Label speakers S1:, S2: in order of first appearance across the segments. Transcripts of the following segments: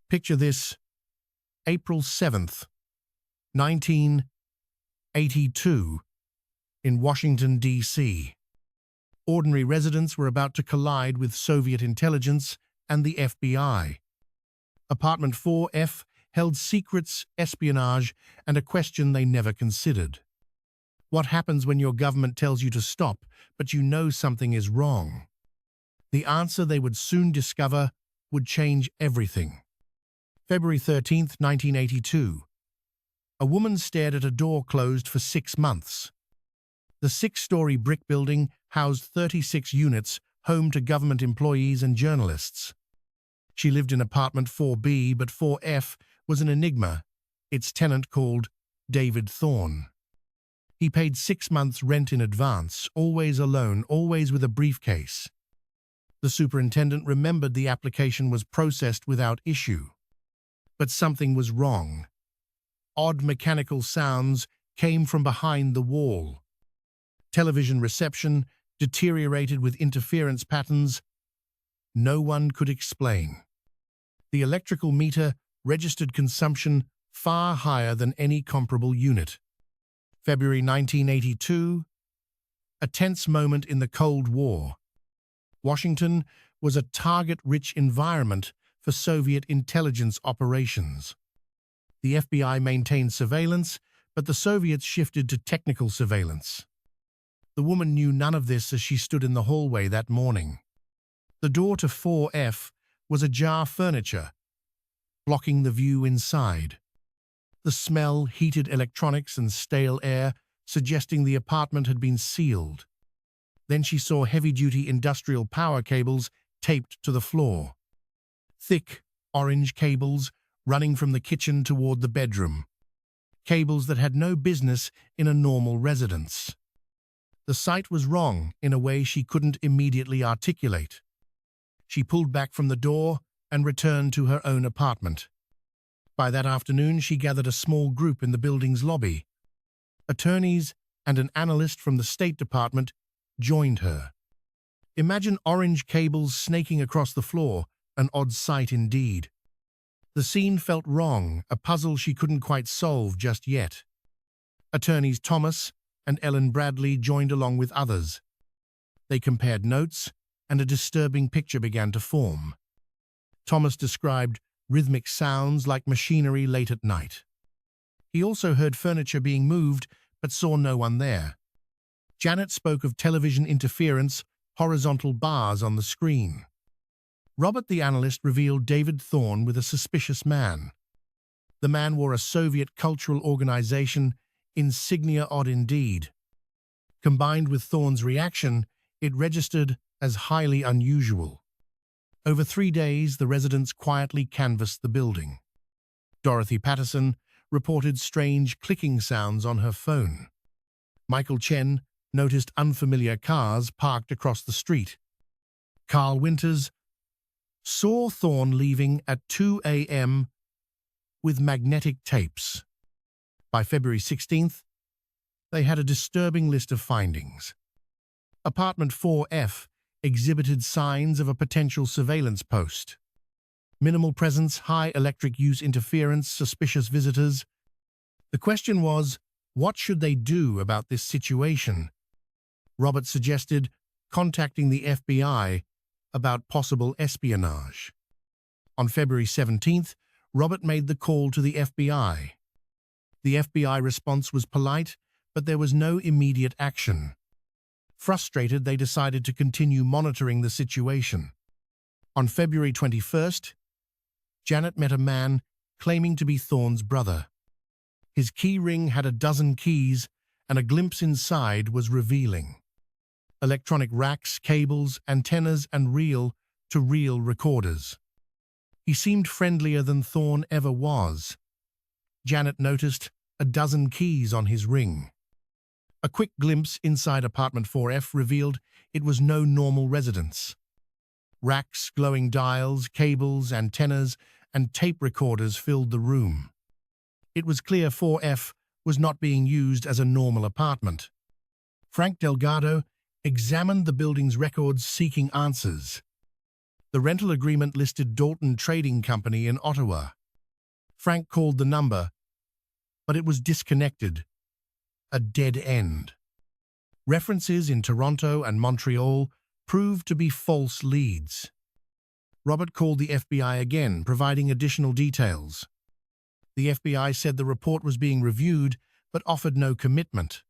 S1: Picture this: April 7th, 1982, in Washington, D.C. Ordinary residents were about to collide with Soviet intelligence and the FBI. Apartment 4F held secrets, espionage, and a question they never considered. What happens when your government tells you to stop, but you know something is wrong? The answer they would soon discover would change everything. February 13th, 1982. A woman stared at a door closed for 6 months. The 6-story brick building housed 36 units, home to government employees and journalists. She lived in apartment 4B, but 4F was an enigma, its tenant called David Thorne. He paid 6 months' rent in advance, always alone, always with a briefcase. The superintendent remembered the application was processed without issue. But something was wrong. Odd mechanical sounds came from behind the wall. Television reception deteriorated with interference patterns no one could explain. The electrical meter registered consumption far higher than any comparable unit. February 1982, a tense moment in the Cold War. Washington was a target-rich environment for Soviet intelligence operations. The FBI maintained surveillance, but the Soviets shifted to technical surveillance. The woman knew none of this as she stood in the hallway that morning. The door to 4F was ajar furniture, blocking the view inside. The smell, heated electronics and stale air, suggesting the apartment had been sealed. Then she saw heavy-duty industrial power cables taped to the floor. Thick, orange cables running from the kitchen toward the bedroom. Cables that had no business in a normal residence. The sight was wrong in a way she couldn't immediately articulate. She pulled back from the door and returned to her own apartment. By that afternoon, she gathered a small group in the building's lobby. Attorneys and an analyst from the State Department joined her. Imagine orange cables snaking across the floor, an odd sight indeed. The scene felt wrong, a puzzle she couldn't quite solve just yet. Attorneys Thomas and Ellen Bradley joined along with others. They compared notes, and a disturbing picture began to form. Thomas described rhythmic sounds like machinery late at night. He also heard furniture being moved, but saw no one there. Janet spoke of television interference, horizontal bars on the screen. Robert the analyst revealed David Thorne with a suspicious man. The man wore a Soviet cultural organization insignia, odd indeed. Combined with Thorne's reaction, it registered as highly unusual. Over 3 days, the residents quietly canvassed the building. Dorothy Patterson reported strange clicking sounds on her phone. Michael Chen noticed unfamiliar cars parked across the street. Carl Winters saw Thorne leaving at 2 a.m. with magnetic tapes. By February 16th, they had a disturbing list of findings. Apartment 4F exhibited signs of a potential surveillance post. Minimal presence, high electric use interference, suspicious visitors. The question was, what should they do about this situation? Robert suggested contacting the FBI about possible espionage. On February 17th, Robert made the call to the FBI. The FBI response was polite, but there was no immediate action. Frustrated, they decided to continue monitoring the situation. On February 21st, Janet met a man claiming to be Thorne's brother. His key ring had a dozen keys, and a glimpse inside was revealing. Electronic racks, cables, antennas, and reel-to-reel recorders. He seemed friendlier than Thorne ever was. Janet noticed a dozen keys on his ring. A quick glimpse inside apartment 4F revealed it was no normal residence. Racks, glowing dials, cables, antennas, and tape recorders filled the room. It was clear 4F was not being used as a normal apartment. Frank Delgado examined the building's records seeking answers. The rental agreement listed Dalton Trading Company in Ottawa. Frank called the number, but it was disconnected. A dead end. References in Toronto and Montreal proved to be false leads. Robert called the FBI again, providing additional details. The FBI said the report was being reviewed, but offered no commitment.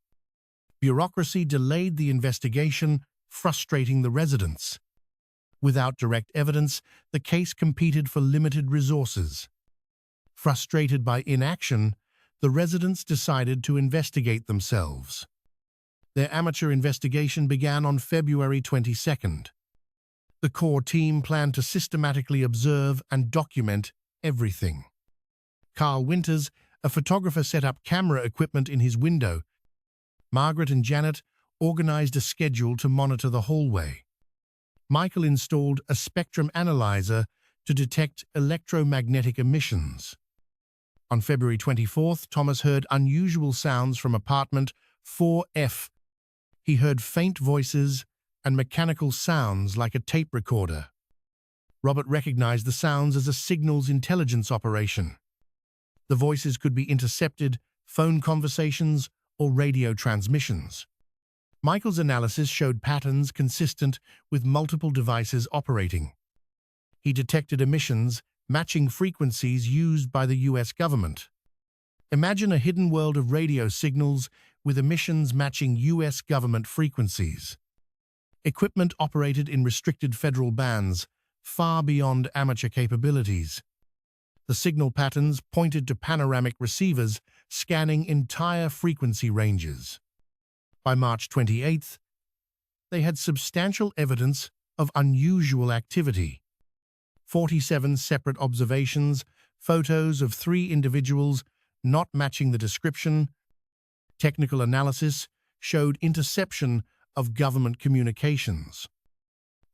S1: Bureaucracy delayed the investigation, frustrating the residents. Without direct evidence, the case competed for limited resources. Frustrated by inaction, the residents decided to investigate themselves. Their amateur investigation began on February 22nd. The core team planned to systematically observe and document everything. Carl Winters, a photographer, set up camera equipment in his window. Margaret and Janet organized a schedule to monitor the hallway. Michael installed a spectrum analyzer to detect electromagnetic emissions. On February 24th, Thomas heard unusual sounds from apartment 4F. He heard faint voices and mechanical sounds like a tape recorder. Robert recognized the sounds as a signals intelligence operation. The voices could be intercepted, phone conversations, or radio transmissions. Michael's analysis showed patterns consistent with multiple devices operating. He detected emissions matching frequencies used by the US government. Imagine a hidden world of radio signals with emissions matching US government frequencies. Equipment operated in restricted federal bands, far beyond amateur capabilities. The signal patterns pointed to panoramic receivers scanning entire frequency ranges. By March 28th, they had substantial evidence of unusual activity. 47 separate observations, photos of 3 individuals not matching the description. Technical analysis showed interception of government communications.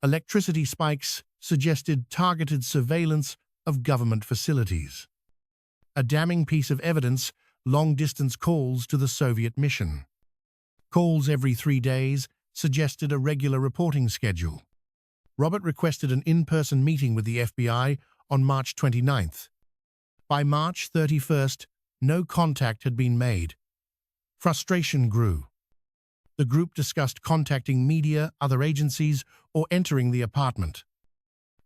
S1: Electricity spikes suggested targeted surveillance of government facilities. A damning piece of evidence, long-distance calls to the Soviet mission. Calls every 3 days suggested a regular reporting schedule. Robert requested an in-person meeting with the FBI on March 29th. By March 31st, no contact had been made. Frustration grew. The group discussed contacting media, other agencies, or entering the apartment.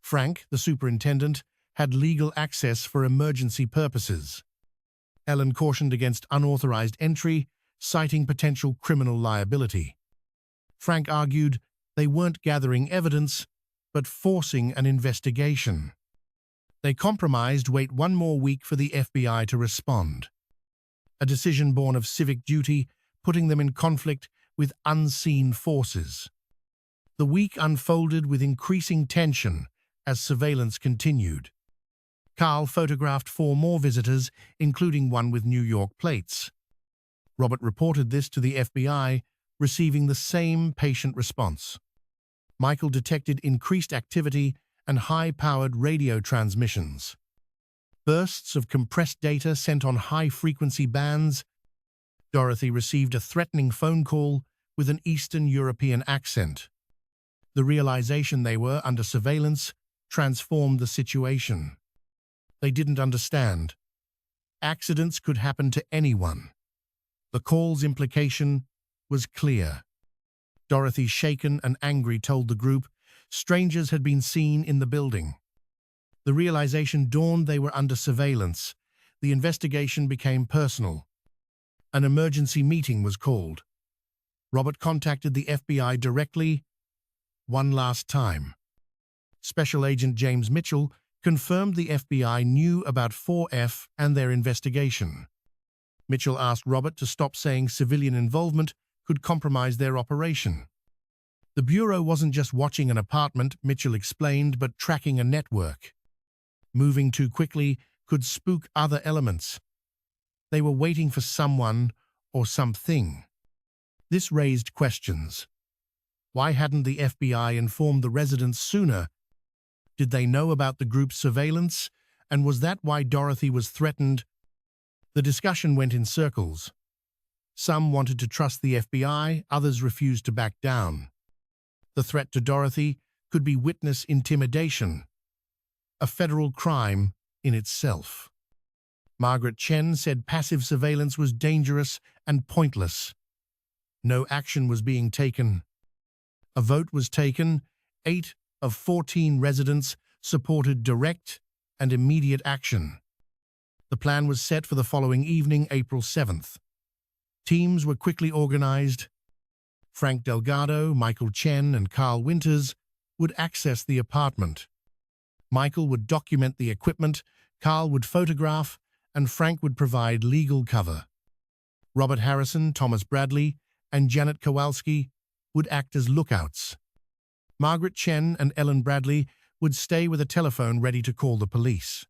S1: Frank, the superintendent, had legal access for emergency purposes. Ellen cautioned against unauthorized entry, citing potential criminal liability. Frank argued they weren't gathering evidence, but forcing an investigation. They compromised wait 1 more week for the FBI to respond. A decision born of civic duty, putting them in conflict with unseen forces. The week unfolded with increasing tension as surveillance continued. Carl photographed 4 more visitors, including one with New York plates. Robert reported this to the FBI, receiving the same patient response. Michael detected increased activity and high-powered radio transmissions. Bursts of compressed data sent on high-frequency bands. Dorothy received a threatening phone call with an Eastern European accent. The realization they were under surveillance transformed the situation. They didn't understand. Accidents could happen to anyone. The call's implication was clear. Dorothy, shaken and angry, told the group strangers had been seen in the building. The realization dawned they were under surveillance. The investigation became personal. An emergency meeting was called. Robert contacted the FBI directly, one last time. Special Agent James Mitchell confirmed the FBI knew about 4F and their investigation. Mitchell asked Robert to stop saying civilian involvement could compromise their operation. The Bureau wasn't just watching an apartment, Mitchell explained, but tracking a network. Moving too quickly could spook other elements. They were waiting for someone or something. This raised questions. Why hadn't the FBI informed the residents sooner? Did they know about the group's surveillance? And was that why Dorothy was threatened? The discussion went in circles. Some wanted to trust the FBI, others refused to back down. The threat to Dorothy could be witness intimidation, a federal crime in itself. Margaret Chen said passive surveillance was dangerous and pointless. No action was being taken. A vote was taken. 8 of 14 residents supported direct and immediate action. The plan was set for the following evening, April 7th. Teams were quickly organized. Frank Delgado, Michael Chen, and Carl Winters would access the apartment. Michael would document the equipment, Carl would photograph, and Frank would provide legal cover. Robert Harrison, Thomas Bradley, and Janet Kowalski would act as lookouts. Margaret Chen and Ellen Bradley would stay with a telephone ready to call the police.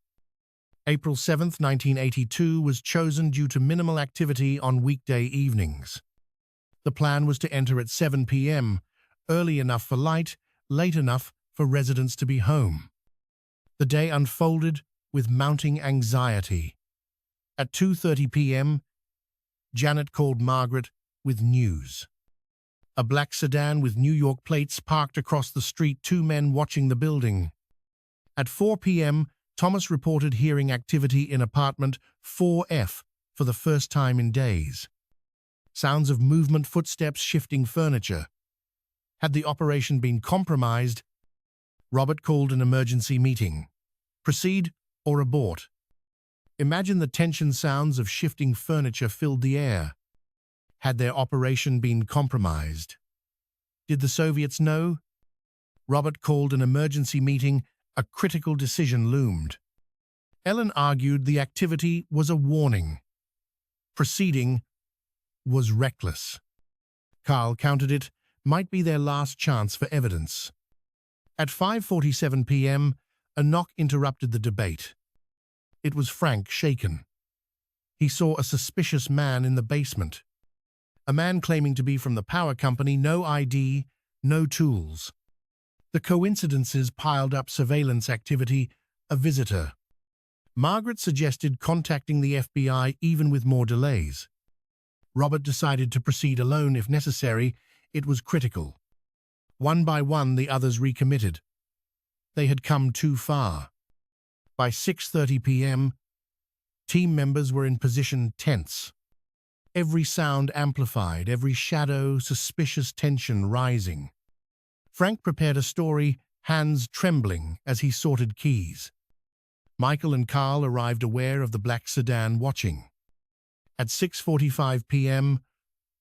S1: April 7, 1982 was chosen due to minimal activity on weekday evenings. The plan was to enter at 7 p.m., early enough for light, late enough for residents to be home. The day unfolded with mounting anxiety. At 2:30 p.m., Janet called Margaret with news. A black sedan with New York plates parked across the street, 2 men watching the building. At 4 p.m., Thomas reported hearing activity in apartment 4F for the first time in days. Sounds of movement, footsteps, shifting furniture. Had the operation been compromised? Robert called an emergency meeting. Proceed or abort? Imagine the tension. Sounds of shifting furniture filled the air. Had their operation been compromised? Did the Soviets know? Robert called an emergency meeting. A critical decision loomed. Ellen argued the activity was a warning. Proceeding was reckless. Carl countered it might be their last chance for evidence. At 5:47 p.m., a knock interrupted the debate. It was Frank, shaken. He saw a suspicious man in the basement. A man claiming to be from the power company, no ID, no tools. The coincidences piled up. Surveillance activity, a visitor. Margaret suggested contacting the FBI even with more delays. Robert decided to proceed alone if necessary. It was critical. One by one, the others recommitted. They had come too far. By 6:30 p.m., team members were in position, tense. Every sound amplified, every shadow, suspicious tension rising. Frank prepared a story, hands trembling as he sorted keys. Michael and Carl arrived aware of the black sedan watching. At 6:45 p.m.,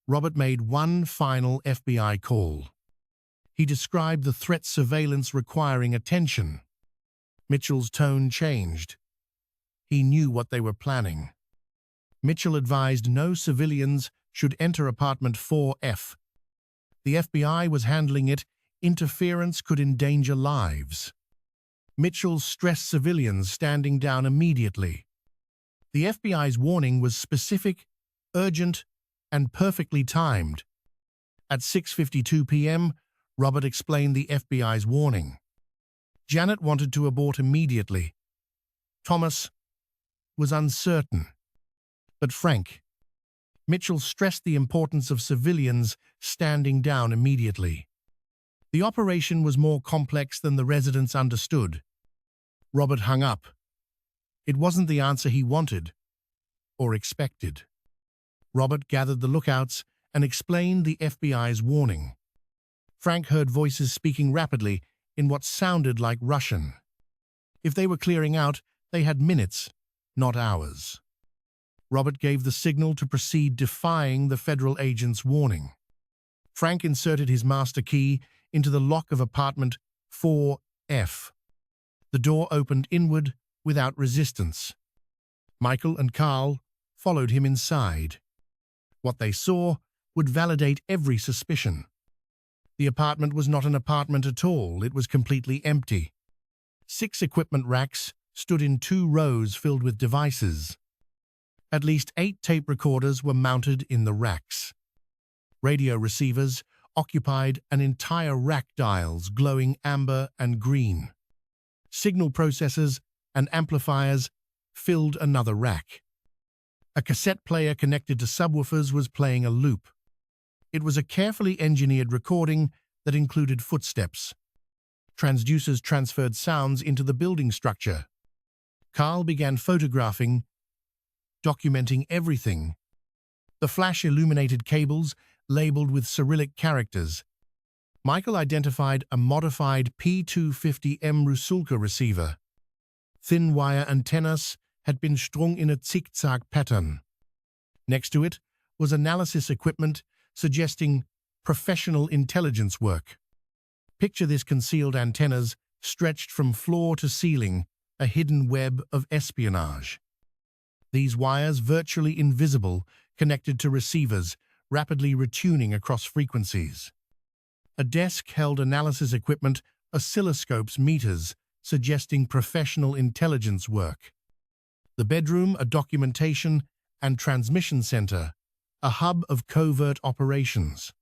S1: Robert made one final FBI call. He described the threat, surveillance requiring attention. Mitchell's tone changed. He knew what they were planning. Mitchell advised no civilians should enter apartment 4F. The FBI was handling it. Interference could endanger lives. Mitchell stressed civilians standing down immediately. The FBI's warning was specific, urgent, and perfectly timed. At 6:52 p.m., Robert explained the FBI's warning. Janet wanted to abort immediately. Thomas was uncertain. But Frank. Mitchell stressed the importance of civilians standing down immediately. The operation was more complex than the residents understood. Robert hung up. It wasn't the answer he wanted or expected. Robert gathered the lookouts and explained the FBI's warning. Frank heard voices speaking rapidly in what sounded like Russian. If they were clearing out, they had minutes, not hours. Robert gave the signal to proceed, defying the federal agent's warning. Frank inserted his master key into the lock of apartment 4F. The door opened inward without resistance. Michael and Carl followed him inside. What they saw would validate every suspicion. The apartment was not an apartment at all. It was completely empty. 6 equipment racks stood in 2 rows filled with devices. At least 8 tape recorders were mounted in the racks. Radio receivers occupied an entire rack, dials glowing amber and green. Signal processors and amplifiers filled another rack. A cassette player connected to subwoofers was playing a loop. It was a carefully engineered recording that included footsteps. Transducers transferred sounds into the building structure. Carl began photographing, documenting everything. The flash illuminated cables labeled with Cyrillic characters. Michael identified a modified P250M Rusulka receiver. Thin wire antennas had been strung in a zigzag pattern. Next to it was analysis equipment suggesting professional intelligence work. Picture this: concealed antennas stretched from floor to ceiling, a hidden web of espionage. These wires, virtually invisible, connected to receivers, rapidly retuning across frequencies. A desk held analysis equipment, oscilloscopes, meters, suggesting professional intelligence work. The bedroom, a documentation and transmission center, a hub of covert operations.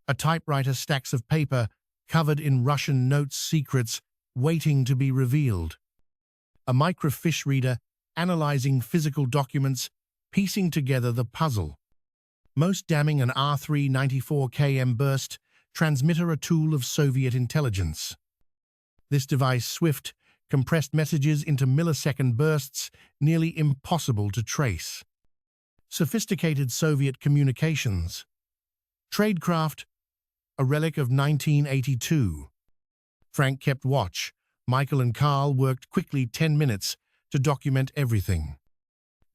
S1: A typewriter, stacks of paper covered in Russian notes, secrets waiting to be revealed. A microfiche reader analyzing physical documents, piecing together the puzzle. Most damning, an R3 94 km burst transmitter, a tool of Soviet intelligence. This device, swift, compressed messages into millisecond bursts, nearly impossible to trace. Sophisticated Soviet communications. Tradecraft, a relic of 1982. Frank kept watch. Michael and Carl worked quickly, 10 minutes, to document everything.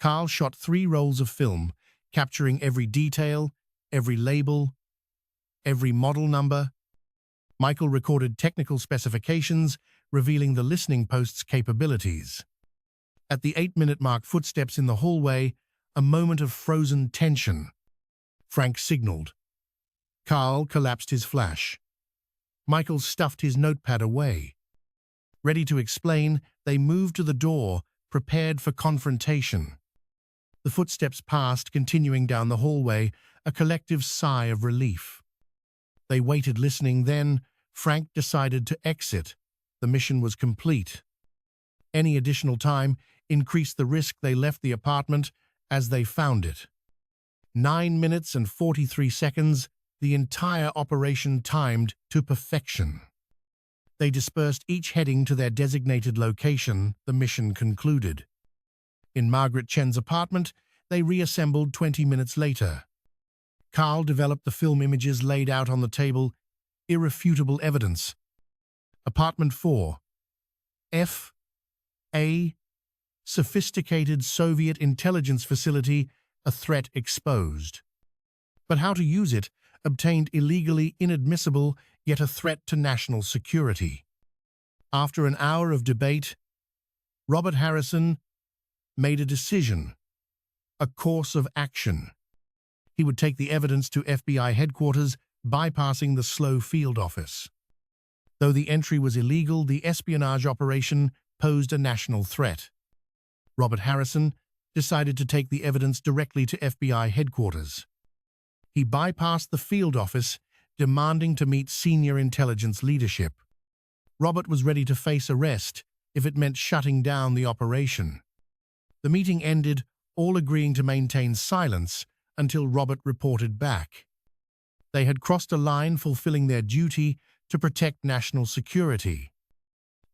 S1: Carl shot 3 rolls of film, capturing every detail, every label, every model number. Michael recorded technical specifications, revealing the listening post's capabilities. At the 8-minute mark, footsteps in the hallway, a moment of frozen tension. Frank signaled. Carl collapsed his flash. Michael stuffed his notepad away. Ready to explain, they moved to the door, prepared for confrontation. The footsteps passed, continuing down the hallway, a collective sigh of relief. They waited, listening. Then Frank decided to exit. The mission was complete. Any additional time increased the risk. They left the apartment as they found it. 9 minutes and 43 seconds, the entire operation timed to perfection. They dispersed, each heading to their designated location. The mission concluded. In Margaret Chen's apartment, they reassembled 20 minutes later. Carl developed the film images laid out on the table, irrefutable evidence. Apartment 4. F. A. Sophisticated Soviet intelligence facility, a threat exposed. But how to use it? Obtained illegally, inadmissible, yet a threat to national security. After an hour of debate, Robert Harrison made a decision, a course of action. He would take the evidence to FBI headquarters, bypassing the slow field office. Though the entry was illegal, the espionage operation posed a national threat. Robert Harrison decided to take the evidence directly to FBI headquarters. He bypassed the field office, demanding to meet senior intelligence leadership. Robert was ready to face arrest if it meant shutting down the operation. The meeting ended, all agreeing to maintain silence until Robert reported back. They had crossed a line, fulfilling their duty to protect national security.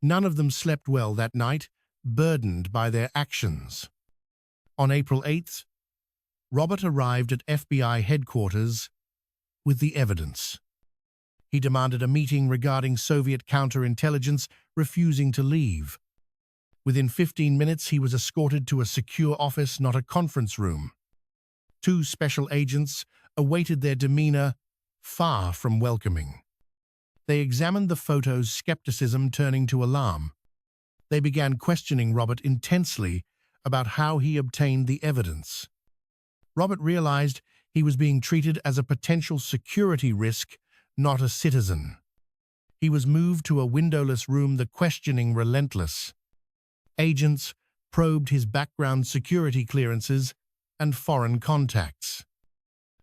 S1: None of them slept well that night, burdened by their actions. On April 8th, Robert arrived at FBI headquarters with the evidence. He demanded a meeting regarding Soviet counterintelligence, refusing to leave. Within 15 minutes, he was escorted to a secure office, not a conference room. 2 special agents awaited, their demeanor far from welcoming. They examined the photos, skepticism turning to alarm. They began questioning Robert intensely about how he obtained the evidence. Robert realized he was being treated as a potential security risk, not a citizen. He was moved to a windowless room, the questioning relentless. Agents probed his background, security clearances, and foreign contacts.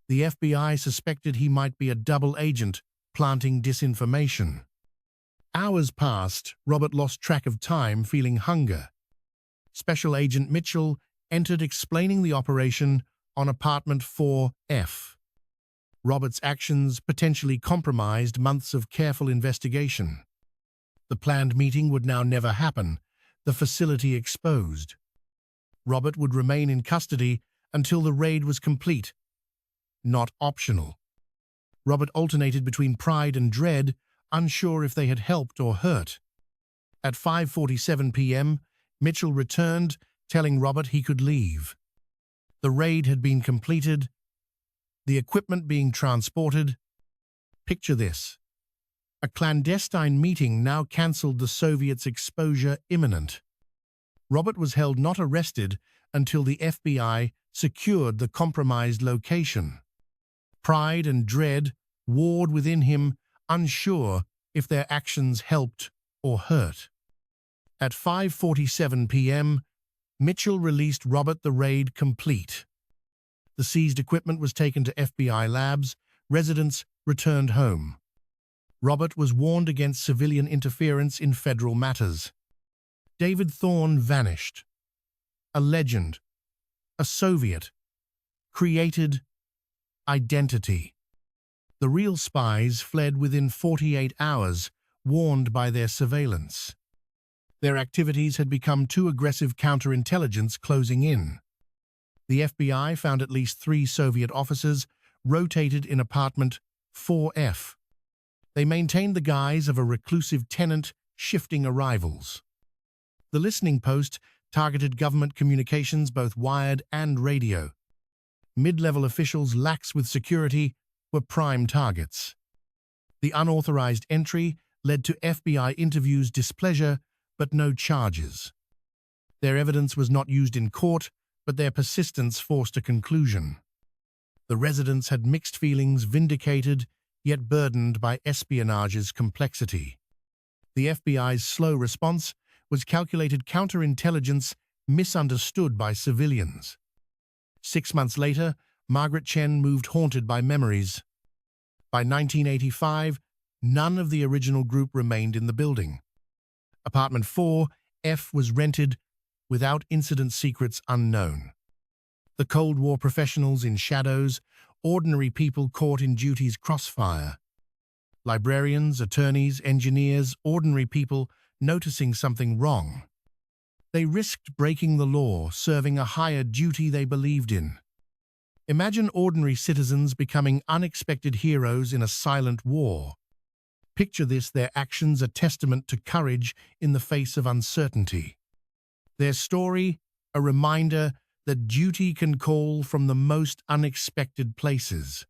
S1: The FBI suspected he might be a double agent, planting disinformation. Hours passed. Robert lost track of time, feeling hunger. Special Agent Mitchell entered, explaining the operation on Apartment 4F. Robert's actions potentially compromised months of careful investigation. The planned meeting would now never happen, the facility exposed. Robert would remain in custody until the raid was complete, not optional. Robert alternated between pride and dread, unsure if they had helped or hurt. At 5:47 p.m., Mitchell returned, telling Robert he could leave. The raid had been completed, the equipment being transported. Picture this. A clandestine meeting now cancelled the Soviets' exposure imminent. Robert was held not arrested until the FBI secured the compromised location. Pride and dread warred within him, unsure if their actions helped or hurt. At 5:47 p.m., Mitchell released Robert, the raid complete. The seized equipment was taken to FBI labs, residents returned home. Robert was warned against civilian interference in federal matters. David Thorne vanished. A legend, a Soviet, created identity. The real spies fled within 48 hours, warned by their surveillance. Their activities had become too aggressive counterintelligence closing in. The FBI found at least 3 Soviet officers rotated in apartment 4F. They maintained the guise of a reclusive tenant, shifting arrivals. The listening post targeted government communications, both wired and radio. Mid-level officials lax with security were prime targets. The unauthorized entry led to FBI interviews' displeasure, but no charges. Their evidence was not used in court, but their persistence forced a conclusion. The residents had mixed feelings, vindicated, yet burdened by espionage's complexity. The FBI's slow response was calculated counterintelligence misunderstood by civilians. 6 months later, Margaret Chen moved haunted by memories. By 1985, none of the original group remained in the building. Apartment 4F was rented without incident secrets unknown. The Cold War professionals in shadows, ordinary people caught in duty's crossfire. Librarians, attorneys, engineers, ordinary people noticing something wrong. They risked breaking the law, serving a higher duty they believed in. Imagine ordinary citizens becoming unexpected heroes in a silent war. Picture this, their actions a testament to courage in the face of uncertainty. Their story, a reminder that duty can call from the most unexpected places.